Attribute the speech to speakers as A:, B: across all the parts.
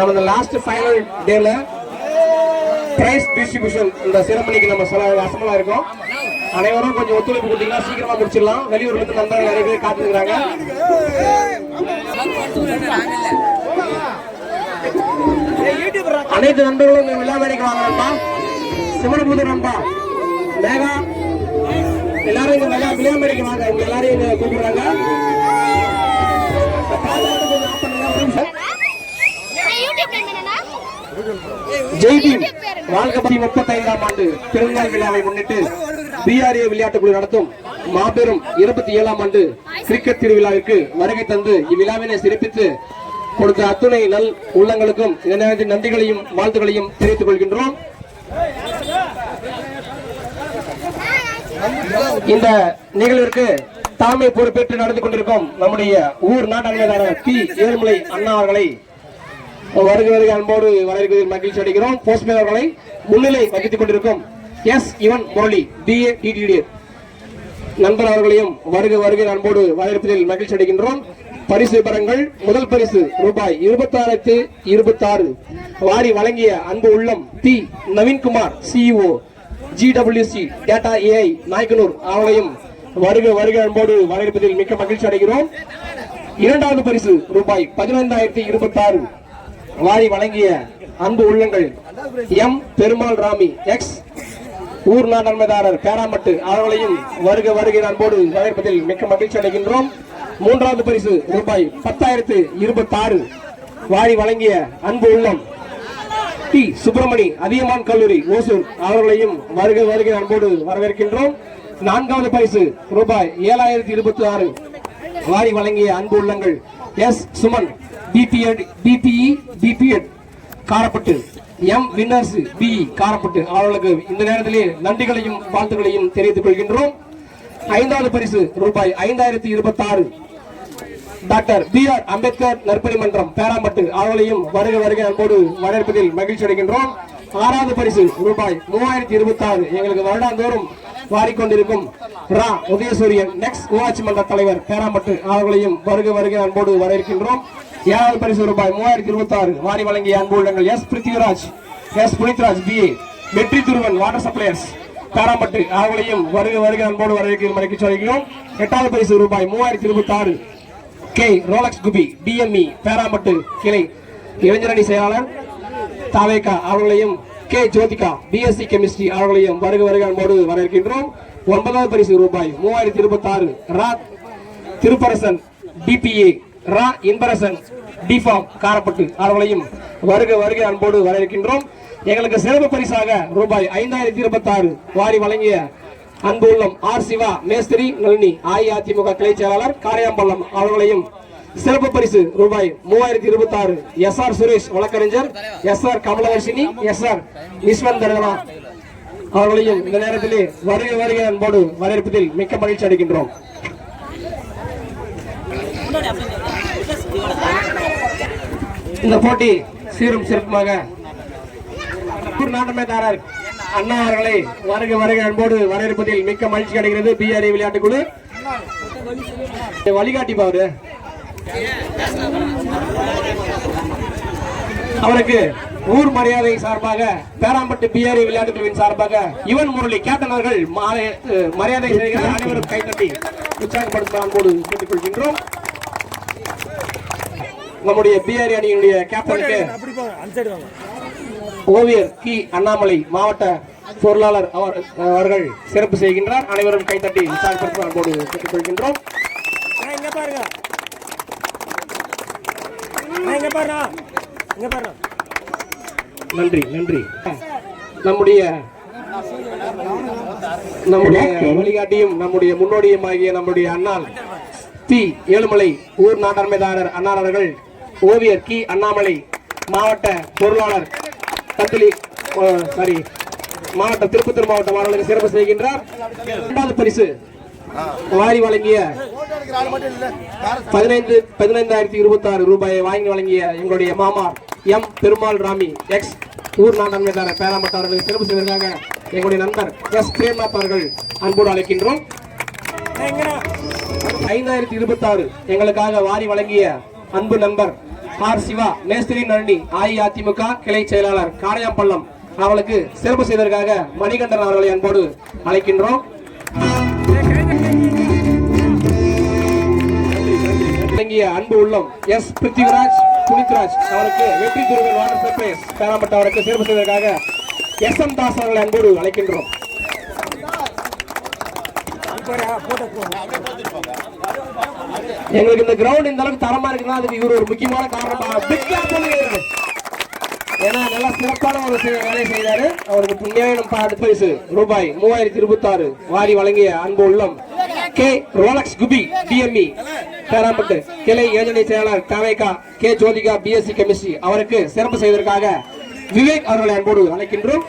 A: நம்ம இந்த last final டேல பிரைஸ் டிஸ்ட்ரிபியூஷன் இந்த செரமனிக்கு நம்ம அசம்பலா இருக்கோம். அனைவரும் கொஞ்சம் ஒத்துழைப்பு கொடுத்தீங்கன்னா சீக்கிரமா முடிச்சிடலாம். வெளியூர்ல இருந்து நண்பர்கள் நிறைய பேர் காத்துக்கிறாங்க. அனைத்து நண்பர்களும் இந்த விழா வேலைக்கு வாங்க நண்பா. சிமரபுதூர் நண்பா, மேகா எல்லாரும் இந்த விழா வேலைக்கு வாங்க. உங்க எல்லாரையும் இங்க கூப்பிடுறாங்க. ஜெய்பீம் வாழ்க்கை 35ஆம் ஆண்டு பிறந்தநாள் விழாவை முன்னிட்டு BRA விளையாட்டுக் குழு நடத்தும் மாபெரும் 27ஆம் ஆண்டு கிரிக்கெட் திருவிழாவிற்கு வருகை தந்து இவ்விழாவினை சிறப்பித்து கொடுத்த அத்துணை நல் உள்ளங்களுக்கும் நன்றிகளையும் வாழ்த்துக்களையும் தெரிவித்துக் கொள்கின்றோம். இந்த நிகழ்விற்கு தலைமை பொறுப்பேற்று நடந்து கொண்டிருக்கும் நம்முடைய ஊர் நாட்டாளர் P. ஏழுமலை அண்ணா அவர்களை வருகை அன்போடு வரவேற்பதில் மகிழ்ச்சி அடைகிறோம். போஸ்ட்மேன் அவர்களை முன்னிலை வகித்துக் கொண்டிருக்கும் S. இவன் முரளி BA DTD நண்பர் அவர்களையும் வருகை அன்போடு வரவேற்பதில் மகிழ்ச்சி அடைகின்றோம். பரிசு விவரங்கள்: முதல் பரிசு ரூபாய் 26,026 வாரி வழங்கிய அன்பு உள்ளம் P. Naveenkumar CEO GWC data AI Nayakkanur அவர்களையும் வருகை அன்போடு வரவேற்பதில் மிக்க மகிழ்ச்சி அடைகிறோம். இரண்டாவது பரிசு ரூபாய் 15,026 வாரி வழங்கிய அன்பு உள்ளங்கள் M. பெருமாள் ராமி X ஊர் நாட்டாண்மைதாரர் பேராமட்டு அவர்களையும் வருகை அன்போடு வரவேற்பதில் மிக்க மகிழ்ச்சி அடைகின்றோம். மூன்றாவது பரிசு ரூபாய் 10,026 வாரி வழங்கிய அன்பு உள்ளம் T. சுப்பிரமணி அதியமான் கல்லூரி ஓசூர் அவர்களையும் வருகை அன்போடு வரவேற்கின்றோம். நான்காவது பரிசு ரூபாய் 7,026 வாரி வழங்கிய அன்பு உள்ளங்கள் S. Suman BPE Karapattu M. Winners BE Karapattu அவர்களுக்கு இந்த நேரத்திலே நன்றிகளையும் வாழ்த்துக்களையும் தெரிவித்துக் கொள்கின்றோம். ஐந்தாவது பரிசு ரூபாய் 5,026 டாக்டர் BR அம்பேத்கர் நற்பணி மன்றம் பேராம்பட்டு அவர்களையும் வருகை அன்போடு வரவேற்பதில் மகிழ்ச்சி அடைகின்றோம். ஆறாவது பரிசு ரூபாய் 3,026 எங்களுக்கு வருடாந்தோறும் வாரிக்கொண்டிருக்கும் ரா உதயசூரியன் நெக்ஸ்ட் ஊராட்சி மன்ற தலைவர் பேராம்பட்டு அவர்களையும் வருகை அன்போடு வரவேற்கின்றோம். ஏழாவது பரிசு ரூபாய் 3,026 வாரி வழங்கிய அன்பு உள்ளங்கள் S. பிருத்திவிராஜ் S. புனித்ராஜ் BA வெற்றி துருவன் வாட்டர் சப்ளையர்ஸ் பேராம்பட்டு அவர்களையும் வருகை அன்போடு வரவேற்க மகிழ்ச்சி அடைகிறோம். எட்டாவது பரிசு ரூபாய் 3,026 K. ரோலக்ஸ் குபி DME பேராம்பட்டு கிளை இளைஞரணி செயலாளர் தாவேகா அவர்களையும் K. ஜோதிகா BSc கெமிஸ்ட்ரி அவர்களையும் வருகை அன்போடு வரவேற்கின்றோம். ஒன்பதாவது பரிசு ரூபாய் 3,026 ரா திருப்பரசன் DPA ரா இன்பரசன் டிஃபார்ம் காரப்பட்டு அவர்களையும் வருகை அன்போடு வரவேற்கின்றோம். எங்களுக்கு சிறப்பு பரிசாக ரூபாய் 5,026 வாரி வழங்கிய அன்பு உள்ளம் R. சிவா மேஸ்திரி நளினி அஇஅதிமுக கிளை செயலாளர் காரையாம்பள்ளம் அவர்களையும் சிறப்பு பரிசு ரூபாய் 3,026 SR சுரேஷ் வழக்கறிஞர் SR கமலவர்ஷினி SR விஸ்வந்தரனா அவர்களையும் இந்த நேரத்திலே வருகை அன்போடு வரவேற்பதில் மிக்க மகிழ்ச்சி அடைகின்றோம். இந்த போட்டி சீரும் சிறப்புமாக நாட்டமைதாரர் அண்ணா அவர்களை வருகை அன்போடு வரவேற்பதில் மிக்க மகிழ்ச்சி அடைகிறது. BRA விளையாட்டுக் குழு வழிகாட்டி பாரு அவருக்கு ஊர் மரியாதை சார்பாக பேராம்பட்டு BRA விளையாட்டுக் குழுவின் சார்பாக இவன் முரளி கேப்டன் அவர்கள் மரியாதை செய்கிற அனைவரும் கைத்தட்டி உற்சாகப்படுத்த அன்போடு கேட்டுக் கொள்கின்றோம். நம்முடைய BRA அணியினுடைய கேப்டனுக்கு ஓவியர் K. அண்ணாமலை மாவட்ட பொருளாளர் அவர்கள் சிறப்பு செய்கின்றார். அனைவரும் கைத்தட்டி உற்சாகப்படுத்த அன்போடு கேட்டுக் கொள்கின்றோம். நன்றி. நம்முடைய வழிகாட்டியும் நம்முடைய முன்னோடியும் ஆகிய நம்முடைய அண்ணால் P. ஏழுமலை ஊர் நாட்டாண்மைதாரர் அண்ணா அவர்கள் ஓவியர் K. அண்ணாமலை மாவட்ட பொருளாளர் மாவட்ட திருப்பத்தூர் மாவட்ட மாணவர்களுக்கு சிறப்பு செய்கின்றார். இரண்டாவது பரிசு வாரி வழங்கிய 15,026 ரூபாயை வாங்கி வழங்கிய எங்களுடைய மாமா M. பெருமாள் ராமி X ஊர் நாட்டாண்மைதாரர் பேராம்பட்டு அவர்களுக்கு சிறப்பு செய்வதற்காக எங்களுடைய நண்பர் S. பிரேம்நாத் அவர்கள் அன்போடு அழைக்கின்றோம். 5,026 எங்களுக்காக வாரி வழங்கிய அன்பு நண்பர் ஆர் சிவா மேஸ்திரி நரணி அஇஅதிமுக கிளை செயலாளர் காடையாம்பள்ளம் அவர்களுக்கு சிறப்பு செய்வதற்காக மணிகண்டன் அவர்களை அன்போடு அழைக்கின்றோம். அன்பு உள்ளம் எஸ் பிருத்திவிராஜ் புனித்ராஜ் அவருக்கு வெற்றி துருவல் வாட்டர் சர்ப்ரைஸ் பேராம்பட்டு அவருக்கு சிறப்பு செய்வதற்காக எஸ் எம் தாஸ் அவர்களை அன்போடு அழைக்கின்றோம். எங்களுக்கு இந்த கிரவுண்ட் இந்த அளவுக்கு தரமா இருக்குன்னா அதுக்கு இவர் ஒரு முக்கியமான காரணம். ஏன்னா நல்லா சிறப்பான ஒரு வேலை செய்தாரு. அவருக்கு புண்ணியம் பரிசு ரூபாய் 3026 வாரி வழங்கிய அன்பு உள்ளம் கே ரோலக்ஸ் குபி டிஎம்இ பேராம்பட்டு கிளை யோஜனை செயலாளர் தவேகா கே ஜோதிகா பிஎஸ்சி கெமிஸ்ட்ரி அவருக்கு சிறப்பு செய்வதற்காக விவேக் அவர்களை அன்போடு அழைக்கின்றோம்.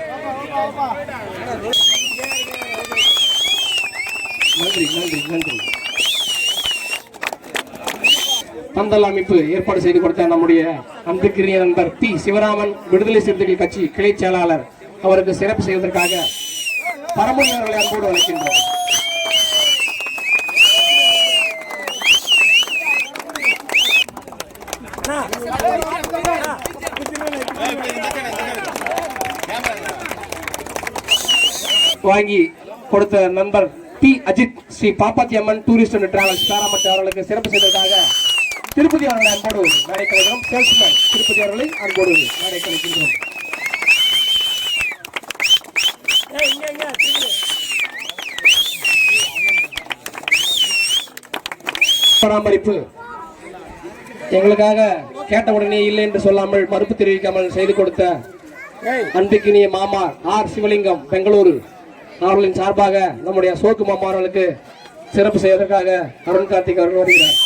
A: நன்றி நன்றி நன்றி. பந்தல் அமைப்பு ஏற்பாடு செய்து கொடுத்த நம்முடைய அன்புக்குரிய நண்பர் பி சிவராமன் விடுதலை சிறுத்தைகள் கட்சி கிளை செயலாளர் அவருக்கு சிறப்பு செய்வதற்காக பரமொழி அவர்களை அன்போடு அழைக்கின்றோம். வாங்கி கொடுத்த நண்பர் P Ajith Sri Pappathi Amman tourist and travels Perambattu அவர்களுக்கு சிறப்பு செய்வதற்காக திருப்பதி அவர்களை அன்போடு மேடை கலைக்கிறோம். சேல்ஸ்மேன் திருப்பதி அவர்களை அன்போடு மேடை கலைக்கின்றோம். பராமரிப்பு எங்களுக்காக கேட்ட உடனே இல்லை என்று சொல்லாமல் மறுப்பு தெரிவிக்காமல் செய்து கொடுத்த அன்புக்கினிய மாமார் ஆர் சிவலிங்கம் பெங்களூரு அவர்களின் சார்பாக நம்முடைய சோக்கு மாமா அவர்களுக்கு சிறப்பு செய்வதற்காக அருண் கார்த்திக் அவர்கள் வருகிறார்.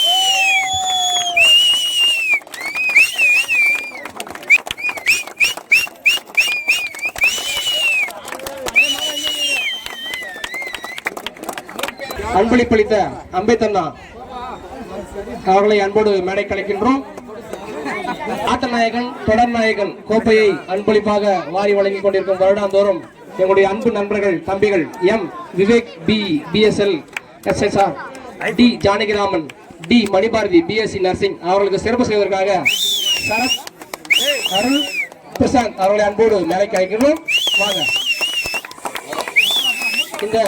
A: அன்பளிப்பளித்த அம்பேத்தண்ணா அவர்களை அன்போடு மேடை கலைக்கின்றோம். ஆட்டநாயகன் தொடர் நாயகன் கோப்பையை அன்பளிப்பாக வாரி வழங்கிக் கொண்டிருக்கும் வருடாந்தோறும் எங்களுடைய அன்பு நண்பர்கள் தம்பிகள் M Vivek P PSL SSR T Janakiraman T Manibharathi BSc nursing அவர்களுக்கு சிறப்பு செய்வதற்காக சரத் அருள் பிரசாந்த் அவர்களை அன்போடு மேடை கலைக்கின்றோம். வாங்க. இந்த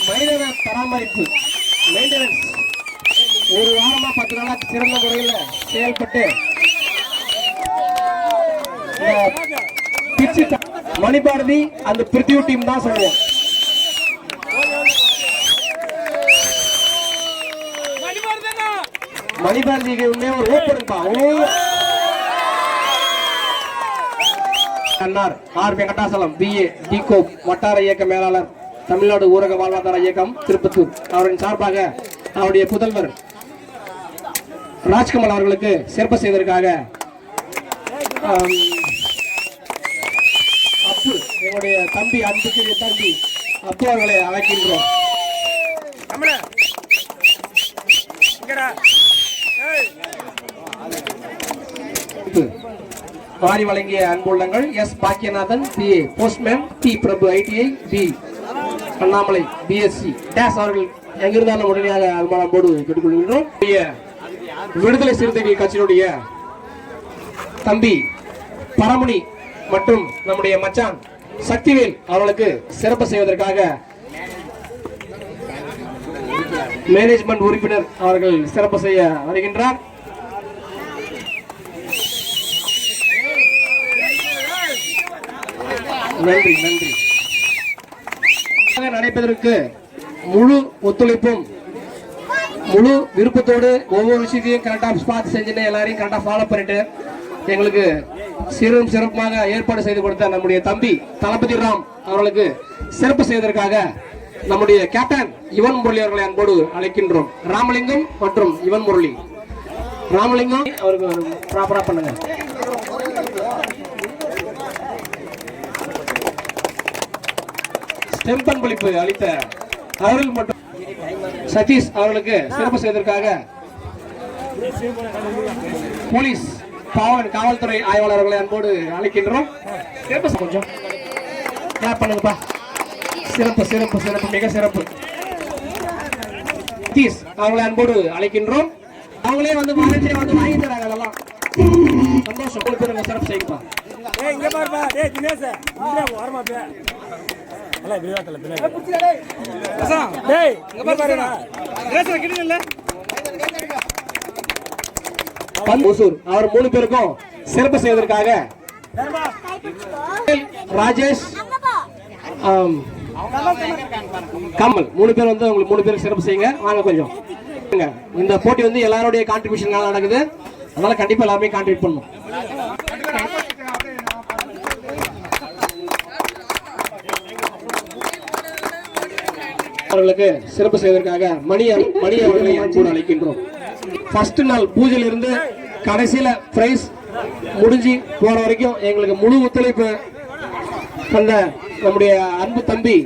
A: மைதான பராமரிப்பு மெயின்டெனன்ஸ் ஒரு வாரமா 10 நாளா சிறந்த முறையில் செயல்பட்டு மணிபாரதி அந்த பிரித்தியூ டீம் தான் சொல்லுவோம். மணிபாரதிக்கு ஒரு ஓப்பன் ஆர் வெங்கடாசலம் பிஏ டிகோப் வட்டார இயக்க மேலாளர் தமிழ்நாடு ஊரக வாழ்வாதார இயக்கம் திருப்பத்தூர் அவரின் சார்பாக அவருடைய புதல்வர் ராஜ்கமல் அவர்களுக்கு சிறப்பு செய்வதற்காக அப்பு எங்களுடைய தம்பி அன்புக்குரிய தம்பி அப்பு அவர்களை அழைக்கின்றோம். வாரி வழங்கிய அன்புள்ளங்கள் S Bakkiyanathan BA postman T Prabhu ITI P Annamalai BSc டேஸ் அவர்கள் எங்கிருந்தாலும் உடனடியாக அன்போடு கேட்டுக்கொள்கின்றோம். விடுதலை சிறுத்தைகள் கட்சியினுடைய தம்பி பரமணி மற்றும் நம்முடைய மச்சான் சக்திவேல் அவர்களுக்கு சிறப்பு செய்வதற்காக மேனேஜ்மெண்ட் உறுப்பினர் அவர்கள் சிறப்பு செய்ய வருகின்றார். நன்றி நன்றி. நடைபெறுவதற்கு முழு ஒத்துழைப்பும் முழு விருப்பத்தோடு ஒவ்வொரு விஷயத்தையும் கரெக்டா பார்த்து செஞ்சுன்னு எல்லாரையும் கரெக்டா ஃபாலோ பண்ணிட்டு எங்களுக்கு சிறப்பாக ஏற்பாடு செய்து கொடுத்த நம்முடைய தம்பி தளபதி ராம் அவர்களுக்கு சிறப்பு செய்வதற்காக நம்முடைய கேப்டன் யுவன் முரளி அவர்களை அன்போடு அழைக்கின்றோம். ராமலிங்கம் மற்றும் யுவன் முரளி. ராமலிங்கம் அவருக்கு ப்ராப்பரா பண்ணுங்க. ஸ்டெம்பன் பளிப்பு அளித்த அவர்கள் மற்றும் சதீஷ் அவர்களுக்கு சிறப்பு செய்வதற்காக போலீஸ் காவல்துறை ஆய்வாளர்களை அன்போடு அழைக்கின்றோம். கொஞ்சம் பண்ணுங்கப்பா. சிறப்பு சிறப்பு சிறப்பு மிக சிறப்பு. சதீஷ் அவர்களை அன்போடு அழைக்கின்றோம். அவங்களே வந்து வாங்கி தராங்க. அதெல்லாம் சந்தோஷம். உங்களுக்கு பேர் சிறப்பு செய்யுங்கப்பா.
B: ஏய் இங்க பாருப்பா. டேய் தினேஷ் இங்க வரமா பே. அல்ல விரிவாக்கல பின்னாடி. டேய் இங்க பாருடா. தினேஷ் கிட்டல.
A: பந்தூர் அவர் 3 பேருக்கும் சிறப்பு செய்வதற்காக ராஜேஷ் கமல் 3 பேர் வந்து உங்களுக்கு 3 பேருக்கு சிறப்பு செய்யுங்க. வாங்க கொஞ்சம். இந்த போட்டி வந்து எல்லாருடைய கான்ட்ரிபியூஷனால நடக்குது. அதனால கண்டிப்பா எல்லாமே கான்ட்ரிபியூட் பண்ணணும். அவர்களுக்கு சிறப்பு செய்வதற்காக மணி அவர்களை அன்போடு அழைக்கின்றோம். ஃபர்ஸ்ட் நாள் பூஜையில இருந்து கடைசியில பிரைஸ் முடிஞ்சு போற வரைக்கும் எங்களுக்கு முழு ஒத்துழைப்பு தந்த நம்முடைய அன்பு தம்பி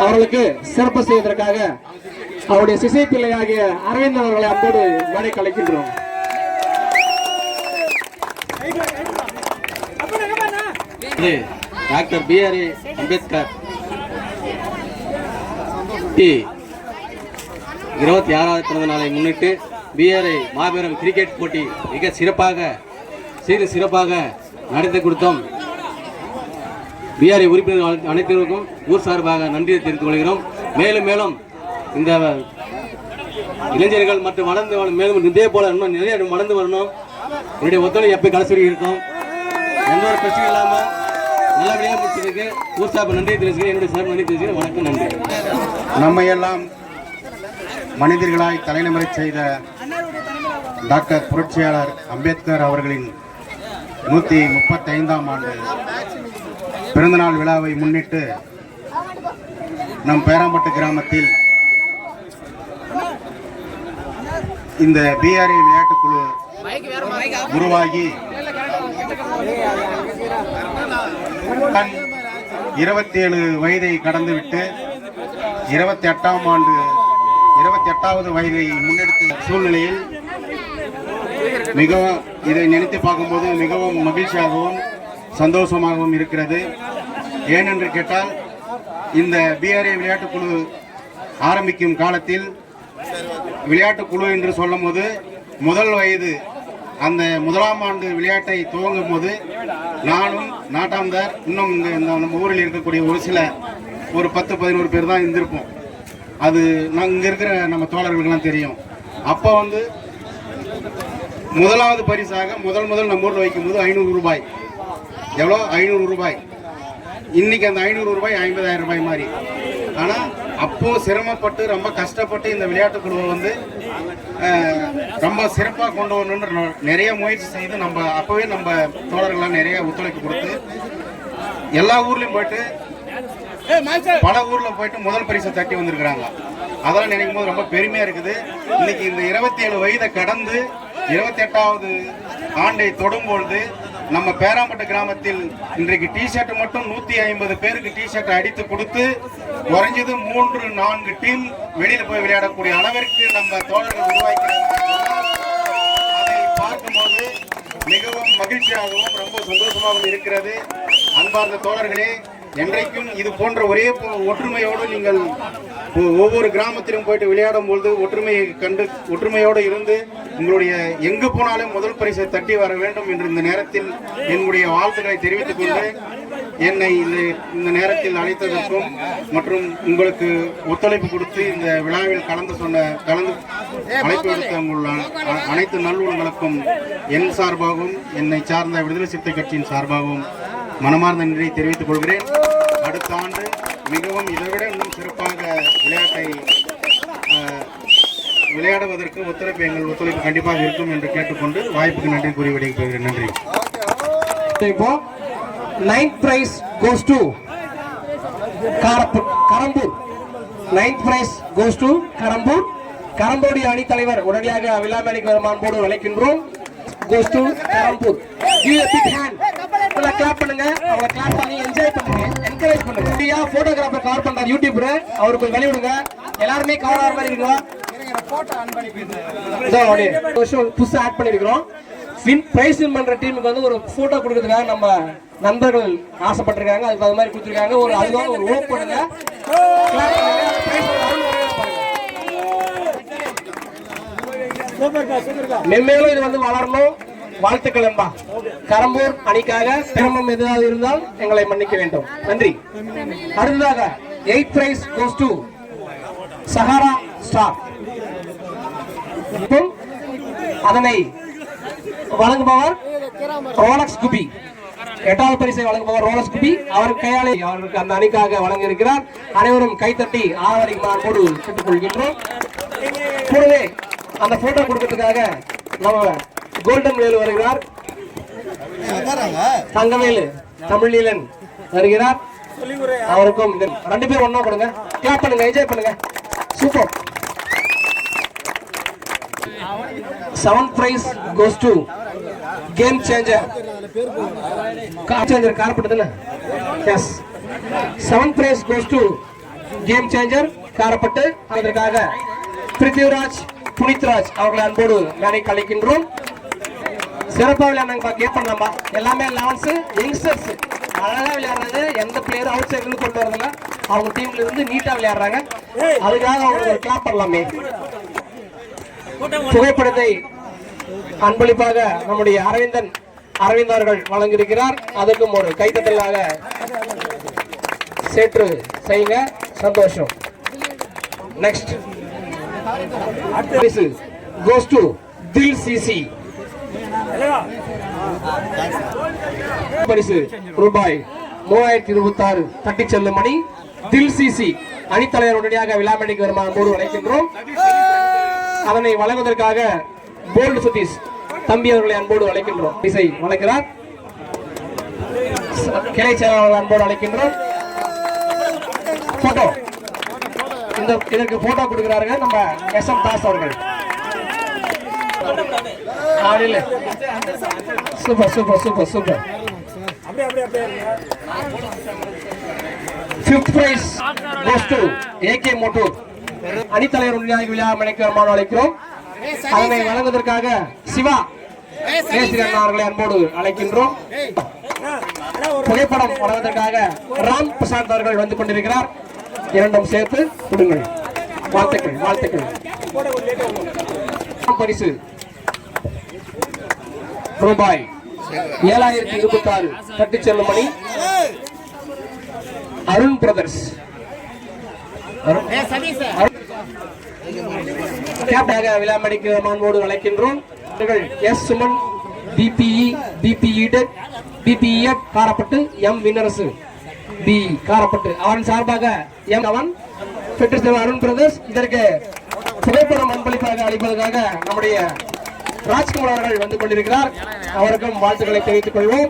A: அவர்களுக்கு சிறப்பு செய்வதற்காக அவருடைய சிசை பிள்ளையாகிய அரவிந்த் அவர்களை அன்போடு மேடை கலைக்கின்றோம்.
C: Doctor B.R.A. அம்பேத்கர் 26வது பிறந்த நாளை முன்னிட்டு B.R.A. மாபெரும் கிரிக்கெட் போட்டி மிக சிறப்பாக நடத்தி கொடுத்தோம். B.R.A. உறுப்பினர்கள் அனைத்திற்கும் ஊர் சார்பாக நன்றியை தெரிவித்துக் கொள்கிறோம். மேலும் இந்த இளைஞர்கள் மற்றும் மேலும் இதே போல இன்னும் நிறைய வளர்ந்து வரணும். என்னுடைய ஒத்துழைப்பு எப்போ கடைசி இருக்கும். எந்த ஒரு பிரச்சனை இல்லாம நல்லபடியாக முடிச்சதுக்கு ஊர் சார்பு நன்றி தெரிவிச்சுக்கிறேன். என்னுடைய சார்பு நன்றி தெரிவிச்சுக்கிறேன். வணக்கம், நன்றி.
D: நம்மையெல்லாம் மனிதர்களாய் தலைநமரை செய்த டாக்டர் புரட்சியாளர் அம்பேத்கர் அவர்களின் 135ஆம் ஆண்டு பிறந்தநாள் விழாவை முன்னிட்டு நம் பேராம்பட்டு கிராமத்தில் இந்த B.R.A. விளையாட்டுக்குழு உருவாகி 27 வயதை கடந்துவிட்டு 28வது வயதை முன்னெடுத்த சூழ்நிலையில் மிகவும் இதை நினைத்து பார்க்கும்போது மிகவும் மகிழ்ச்சியாகவும் சந்தோஷமாகவும் இருக்கிறது. ஏனென்று கேட்டால் இந்த B.R.A. விளையாட்டுக்குழு ஆரம்பிக்கும் காலத்தில் விளையாட்டுக்குழு என்று சொல்லும் போது முதல் வயது அந்த 1ஆம் ஆண்டு விளையாட்டை துவங்கும் போது நானும் நாட்டாம்தார் இன்னும் நம்ம ஊரில் இருக்கக்கூடிய ஒரு 10-11 பேர் தான் இருந்திருப்போம். அது நாங்கள் இங்கே இருக்கிற நம்ம தோழர்களுக்கெல்லாம் தெரியும். அப்போ வந்து முதலாவது பரிசாக முதல் நம்ம ஊரில் வைக்கும் போது 500 ரூபாய். எவ்வளோ? 500 ரூபாய். இன்னைக்கு அந்த 500 ரூபாய் 50,000 ரூபாய் மாதிரி. ஆனால் அப்போ சிரமப்பட்டு ரொம்ப கஷ்டப்பட்டு இந்த விளையாட்டு குழுவை வந்து ரொம்ப சிறப்பாக கொண்டு வரணுன்ற நிறைய முயற்சி செய்து நம்ம அப்போவே நம்ம தோழர்கள்லாம் நிறைய ஒத்துழைப்பு கொடுத்து எல்லா ஊர்லேயும் போயிட்டு பல ஊரில் போயிட்டு முதல் பரிசை தட்டி வந்திருக்கிறாங்க. அதெல்லாம் நினைக்கும் போது ரொம்ப பெருமையாக இருக்குது. இன்னைக்கு இந்த 27 வயதை கடந்து 28வது ஆண்டை தொடும்பொழுது நம்ம பேராம்பட்டு கிராமத்தில் இன்றைக்கு டிஷர்ட் மட்டும் 150 பேருக்கு டிஷர்ட் அடித்து கொடுத்து குறைஞ்சது 3-4 டீம் வெளியில் போய் விளையாடக்கூடிய அளவிற்கு நம்ம தோழர்கள் உருவாக்கிறாங்க. அதை பார்க்கும்போது மிகவும் மகிழ்ச்சியாகவும் ரொம்ப சந்தோஷமாகவும் இருக்கிறது. அன்பார்ந்த தோழர்களே, என்றைக்கும் இது போன்ற ஒரே ஒற்றுமையோடு நீங்கள் ஒவ்வொரு கிராமத்திலும் போயிட்டு விளையாடும் பொழுது ஒற்றுமையை கண்டு ஒற்றுமையோடு இருந்து உங்களுடைய எங்கு போனாலும் முதல் பரிசை தட்டி வர வேண்டும் என்று இந்த நேரத்தில் என்னுடைய வாழ்த்துக்களை தெரிவித்துக் கொண்டு என்னை இந்த நேரத்தில் அழைத்ததற்கும் மற்றும் உங்களுக்கு ஒத்துழைப்பு கொடுத்து இந்த விழாவில் கலந்து அழைப்பு விடுத்த உங்கள் அனைத்து நல்லுணங்களுக்கும் என் சார்பாகவும் என்னை சார்ந்த விடுதலை சிறுத்தை கட்சியின் சார்பாகவும் மனமார்ந்த நன்றியை தெரிவித்துக் கொள்கிறேன். அடுத்த ஆண்டு மிகவும் இதைவிட இன்னும் சிறப்பாக விளையாட்டை விளையாடுவதற்கு எங்கள் ஒத்துழைப்பு கண்டிப்பாக இருக்கும் என்று கேட்டுக்கொண்டு வாய்ப்புக்கு நன்றி கூறி விடைபெறுகிறேன். நன்றி.
A: இப்போ 9th prize goes to Karampur. 9th prize goes to Karampur. கரம்போடி அணி தலைவர் உடனடியாக விழா மேடைக்கு வருமானோடு அழைக்கின்றோம். goes to Karambur. give a big hand. Clap பண்ணுங்க. அவங்கள கிளாப் பண்ணி என்ஜாய் பண்ணுங்க, என்கரேஜ் பண்ணுங்க. ஃப்ரீயா போட்டோகிராஃபர் கவர் பண்றாரு யூடியூபர், அவருக்கு கொஞ்சம் வழி விடுங்க. எல்லாரும் கவர் ஆற மாதிரி இருக்கோம். போட்டோ ஆன் பண்ணி புதுசா ஆட் பண்ணிருக்கோம். பிரைஸ் வின் பண்ற டீமுக்கு வந்து ஒரு போட்டோ கொடுக்கிறதுக்காக நம்ம நண்பர்கள் ஆசைப்பட்டிருக்காங்க. அதுக்கு அது மாதிரி கொடுத்துருக்காங்க. ஒரு அதுவாக ஒரு ஓப் பண்ணுங்க. கிளாப் பண்ணுங்க. மென்மேலும் இது வந்து வளரணும். வாழ்த்துக்கள் என்பா. கரம்பூர் அணிக்காக சிரமம் எதாவது இருந்தால் எங்களை மன்னிக்க வேண்டும். நன்றி. அடுத்ததாக 8th prize goes to Sahara Star. அதனை வழங்குபவர் ரோலக்ஸ் குபி. 8வது பரிசை வழங்குபவர் ரோலக்ஸ் குபி. அவர் கையாளை அவருக்கு அந்த அணிக்காக வழங்க இருக்கிறார். அனைவரும் கைத்தட்டி ஆதரிக்குமாறு கேட்டுக்கொள்கின்றோம். கூடவே அந்த போட்டோ கொடுக்கறதுக்காக நம்ம கோல்டன் வேலு வருகிறார். தங்கவேலு தமிழீலன் வருகிறார். அவருக்கும் 2 பேர் ஒண்ணா கொடுங்க. கிளாப் பண்ணுங்க, என்ஜாய் பண்ணுங்க. Super. 7th prize goes to game changer. Karappattu தானே? Yes. 7th prize goes to game changer Karappattu. அதற்காக பிருத்திவிராஜ் புனித்ராஜ் அவர்களை அன்போடு மேடைக்கு அழைக்கின்றோம். சிறப்பாக விளையாடுறாங்க. கேப் பண்ணலாமா? எல்லாமே 11s யங்ஸ்டர்ஸ் அழகா விளையாடுறாங்க. எந்த பிளேயரும் அவுட் சைடுல கொண்டு வரதில்ல. அவங்க டீம்ல இருந்து நீட்டா விளையாடுறாங்க. அதுக்காக அவங்க கிளாப் பண்ணலாமே. புகைப்படத்தை அன்பளிப்பாக நம்முடைய அரவிந்த் அவர்கள் வழங்கியிருக்கிறார். அதுக்கும் ஒரு கைத்தட்டலாக சேற்று செய்யுங்க. சந்தோஷம். நெக்ஸ்ட் goes to தில் சிசி. பரிசு ரூபாய் 3026 தட்டி செல்லும் மணி. தில் சிசி அணித்தலைவர் உடனடியாக விழாமேடைக்கு வருமாறு அழைக்கின்றோம். அதனை வழங்குவதற்காக போல்டு சதீஷ் தம்பி அவர்களை அன்போடு அழைக்கின்றோம். இசை வழங்குகிறார். கிளை செயலாளர் அன்போடு அழைக்கின்றோம். போட்டோ இதற்கு போட்டோ கொடுக்கிறாருங்க நம்ம SM தாஸ் அவர்கள். Super super super super. 5th prize goes to AK Mottur. அணித்தலைவர் உண்மையாக விழா மணிக்கு வருமானம் அழைக்கிறோம். அதனை வழங்குவதற்காக சிவா அவர்களை அன்போடு அழைக்கின்றோம். புகைப்படம் வழங்குவதற்காக ராம் பிரசாந்த் அவர்கள் வந்து கொண்டிருக்கிறார். இரண்டும் சேர்த்து கொடுங்கள். வாழ்த்துக்கள் வாழ்த்துக்கள். பரிசு ரூபாய் 7026 தட்டி செல்லும் மணி. அருண் பிரதர்ஸ் விழாமணிக்கு மாண்போடு அழைக்கின்றோம். S Suman BPE Karappattu M Vinarasu P Karappattu அவன் சார்பாக எம் அவன் அருண் பிரதர்ஸ். இதற்கு புகைப்படம் அன்பளிப்பாக அளிப்பதற்காக நம்முடைய ராஜ்குமார் அவர்கள் வந்து கொண்டிருக்கிறார். அவருக்கும் வாழ்த்துக்களை தெரிவித்துக் கொள்வோம்.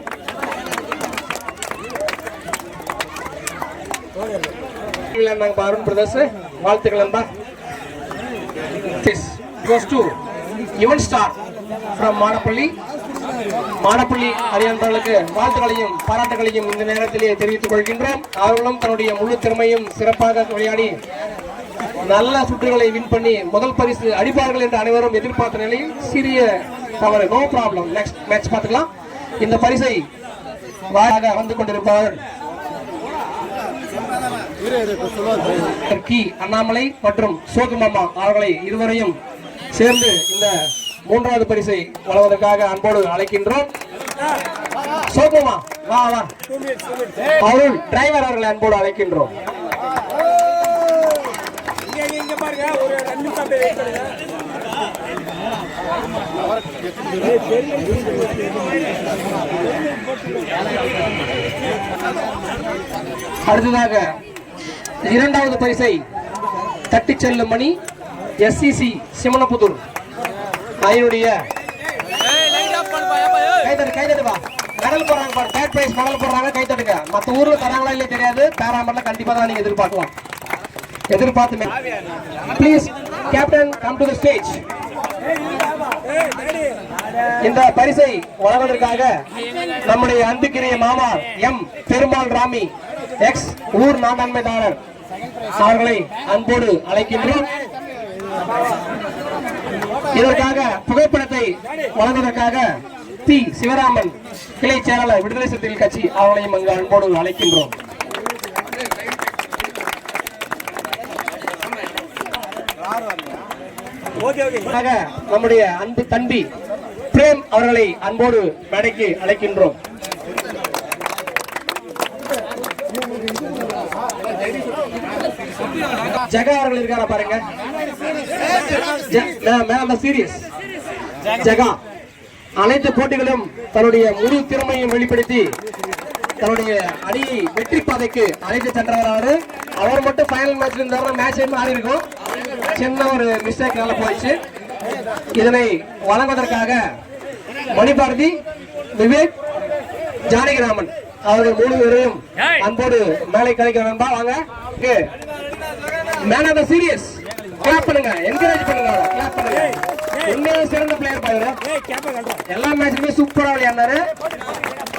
A: அருண் பிரதர்ஸ் வாழ்த்துக்கள் நண்பா. யுவன் ஸ்டார் from மாடப்பள்ளி அரியன்பர்களுக்கு வாழ்த்துக்களையும் பாராட்டுகளையும் இந்த நேரத்திலே தெரிவித்துக் கொள்கின்றோம். அவர்களும் தன்னுடைய முழு திறமையும் சிறப்பாக விளையாடி நல்ல சுற்றுகளை வின் பண்ணி முதல் பரிசு அடிப்பார்கள் என்று அனைவரும் எதிர்பார்த்த நிலையில் சிறிய தவறு. No problem. நெக்ஸ்ட் மேட்ச் பார்த்துக்கலாம். இந்த பரிசை வாயாக வந்து கொண்டிருப்பவர் அண்ணாமலை மற்றும் சோகுமாமா அவர்களை இருவரையும் சேர்ந்து இந்த 3வது பரிசை வழங்குவதற்காக அன்போடு அழைக்கின்றோம். சோகுமா வா வா. அருள் டிரைவர் அவர்களை அன்போடு அழைக்கின்றோம். அடுத்ததாக 2வது பரிசை தட்டி செல்லும் மணி SCC சிமனபுதூர். அதனுடைய கைதட்டுப்பா மெடல் போடுறாங்க. தேர்ட் பிரைஸ் மெடல் போடுறாங்க. கைதட்டுங்க. மற்ற ஊர்ல தராங்களா இல்லையே தெரியாது. பேராமர்ல கண்டிப்பா தான் நீங்க எதிர்பார்க்கலாம். எதிர்பார்த்து please captain come to the stage. இந்த பரிசை வழங்குவதற்காக நம்முடைய அன்புக்குரிய மாமா எம் பெருமாள் ராமி எக்ஸ் ஊர் நாடாண்மைதாரர் அவர்களை அன்போடு அழைக்கின்றோம். இதற்காக புகைப்படத்தை வழங்குவதற்காக தி சிவராமன் கிளை செயலாளர் விடுதலை சிறுத்தைகள் கட்சி அவர்களையும் அங்கு அன்போடு அழைக்கின்றோம்.
B: Okay okay.
A: நம்முடைய அன்பு தம்பி பிரேம் அவர்களை அன்போடு மேடைக்கு அழைக்கின்றோம். ஜெகா அவர்கள் இருக்காரா பாருங்க. சீரியஸ் ஜெகா அனைத்து போட்டிகளும் தன்னுடைய முழு திறமையும் வெளிப்படுத்தி தன்னுடைய அணியை வெற்றி பாதைக்கு அழைத்து சென்றவராரு. அவர் மட்டும் ஃபைனல் மேட்ச்ல இருந்தாருன்னா மேட்ச் ஆடி இருக்கும். சின்ன ஒரு மிஸ்டேக்னால போயிடுச்சு. இதனை வழங்குவதற்காக மணிபாரதி, விவேக், ஜானகிராமன் அவர்கள் 3 பேரையும் அன்போடு மேலே கலைக்க வேண்டாம். வாங்க man of the series clap பண்ணுங்க, என்கரேஜ் பண்ணுங்க, கிளாப் பண்ணுங்க. உண்மையாக சிறந்த பிளேயர் பாருங்க. எல்லா மேட்ச்லயுமே சூப்பரா விளையாடினாரு.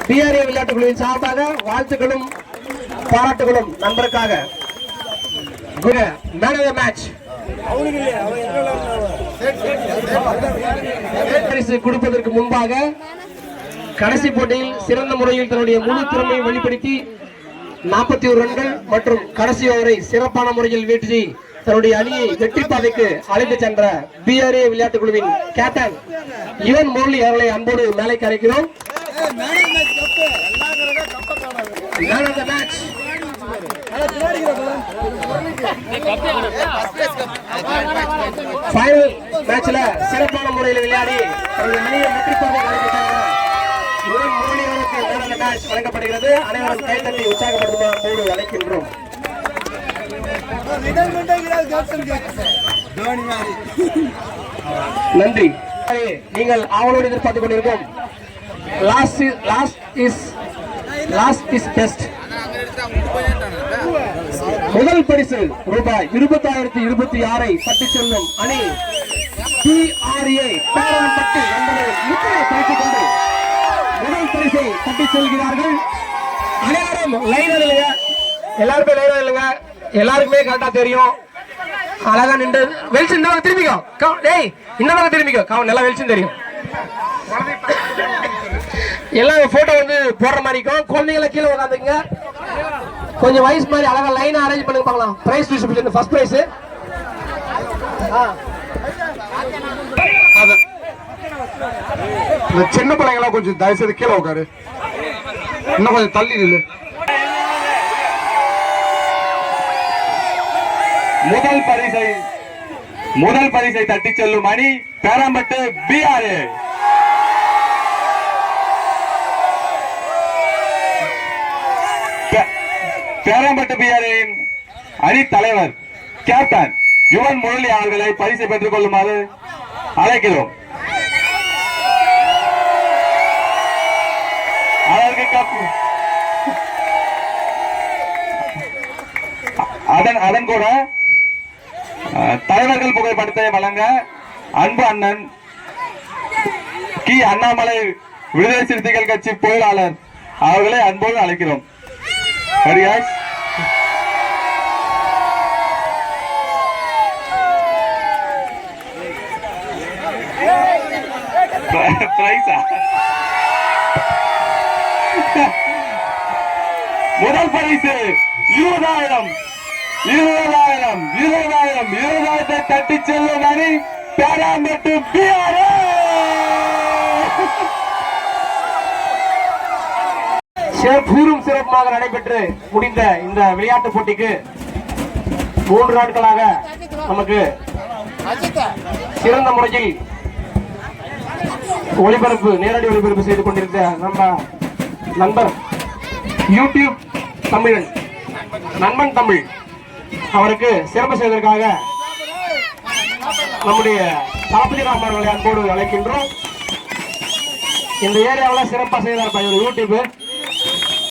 A: பிஆர்ஏ விளையாட்டு குழுவின் சார்பாக வாழ்த்துக்களும் பாராட்டுகளும் நண்பருக்காக. மேன் ஆஃப் தி மேட்ச் பரிசு கொடுப்பதற்கு முன்பாக கடைசி போட்டியில் சிறந்த முறையில் தன்னுடைய முழு திறமையை வெளிப்படுத்தி 41 ரன்கள் மற்றும் கடைசி ஓவரை சிறப்பான முறையில் வீழ்த்தி தன்னுடைய அணியை வெற்றி பாதைக்கு அழைத்து சென்ற பிஆர்ஏ விளையாட்டு குழுவின் கேப்டன் யுவன் முரளி அவர்களை அன்போடு மேலைக்கு அழைக்கிறோம். Man of the match final மேட்ச்ல சிறப்பான முறையில் விளையாடி தன்னுடைய அணியை வெற்றி பாதைக்கு அழைத்து சென்ற யுவன் முரளி அவர்களுக்கு மேன் ஆஃப் தி மேட்ச் வழங்கப்படுகிறது. அனைவரும் கைத்தட்டி உற்சாகப்படுத்துமாறு அழைக்கின்றோம். நன்றி. நீங்கள் ஆவலோடு எதிர்பார்த்துக் கொண்டிருக்கும் லாஸ்ட் இஸ் பெஸ்ட் முதல் பரிசு ரூபாய் 20,026 தட்டிச் செல்லும் அணி பிஆர்ஏ பேராம்பட்டு என்பதை முத்திரை பறித்துக் கொண்டு முதல் பரிசை தட்டிச் செல்கிறார்கள். அனைவரும் லைனில் இல்லைங்க, எல்லாருமே லைனில் இல்லைங்க, எல்லாருக்குமே கரெக்டா தெரியும். அழகா நின்று வெளிச்சு இந்த பக்கம் திரும்பிக்கோ. டேய் இந்த பக்கம் திரும்பிக்கோ. நல்லா வெளிச்சும் தெரியும். எல்லாம் போட்டோ வந்து போடுற மாதிரி இருக்கும். குழந்தைகளை கீழே உட்காந்துங்க. கொஞ்சம் வயசு மாதிரி அழகா லைனா அரேஞ்ச் பண்ணுங்க பார்க்கலாம். பிரைஸ் டிஸ்ட்ரிபியூஷன் ஃபர்ஸ்ட் பிரைஸ்
E: இந்த சின்ன பிள்ளைங்களா கொஞ்சம் தயவு செய்து கீழே உட்காரு. இன்னும் கொஞ்சம் தள்ளி நில்லு.
F: முதல் பரிசை தட்டி செல்லும் அணி பேராம்பட்டு பிஆர்ஏ. பேராம்பட்டு பிஆர்ஏயின் அணி தலைவர் கேப்டன் யுவன் முரளி அவர்களை பரிசை பெற்றுக் கொள்ளுமாறு அழைக்கிறோம். அதன் கூட தலைவர்கள் புகைப்படத்தை வழங்க அன்பு அண்ணன் கி அண்ணாமலை விடுதலை சிறுத்தைகள் கட்சி பொருளாளர் அவர்களை அன்போடு அழைக்கிறோம். முதல் பரிசு 20,000 தட்டி செல்லும் அணி பேராம்பட்டு பிஆர்ஏ.
A: சிறப்பாக நடைபெற்று முடிந்த இந்த விளையாட்டு போட்டிக்கு 3 நாட்களாக நமக்கு சிறந்த முறையில் நேரடி ஒளிபரப்பு செய்து கொண்டிருந்த நம்ம நண்பர் யூடியூப் தமிழன் நண்பன் தமிழ் அவருக்கு சிறப்பு செய்வதற்காக நம்முடைய தளபதி ராமர்களை அன்போடு அழைக்கின்றோம். இந்த ஏரியாவில் சிறப்பாக செய்தார் யூடியூப்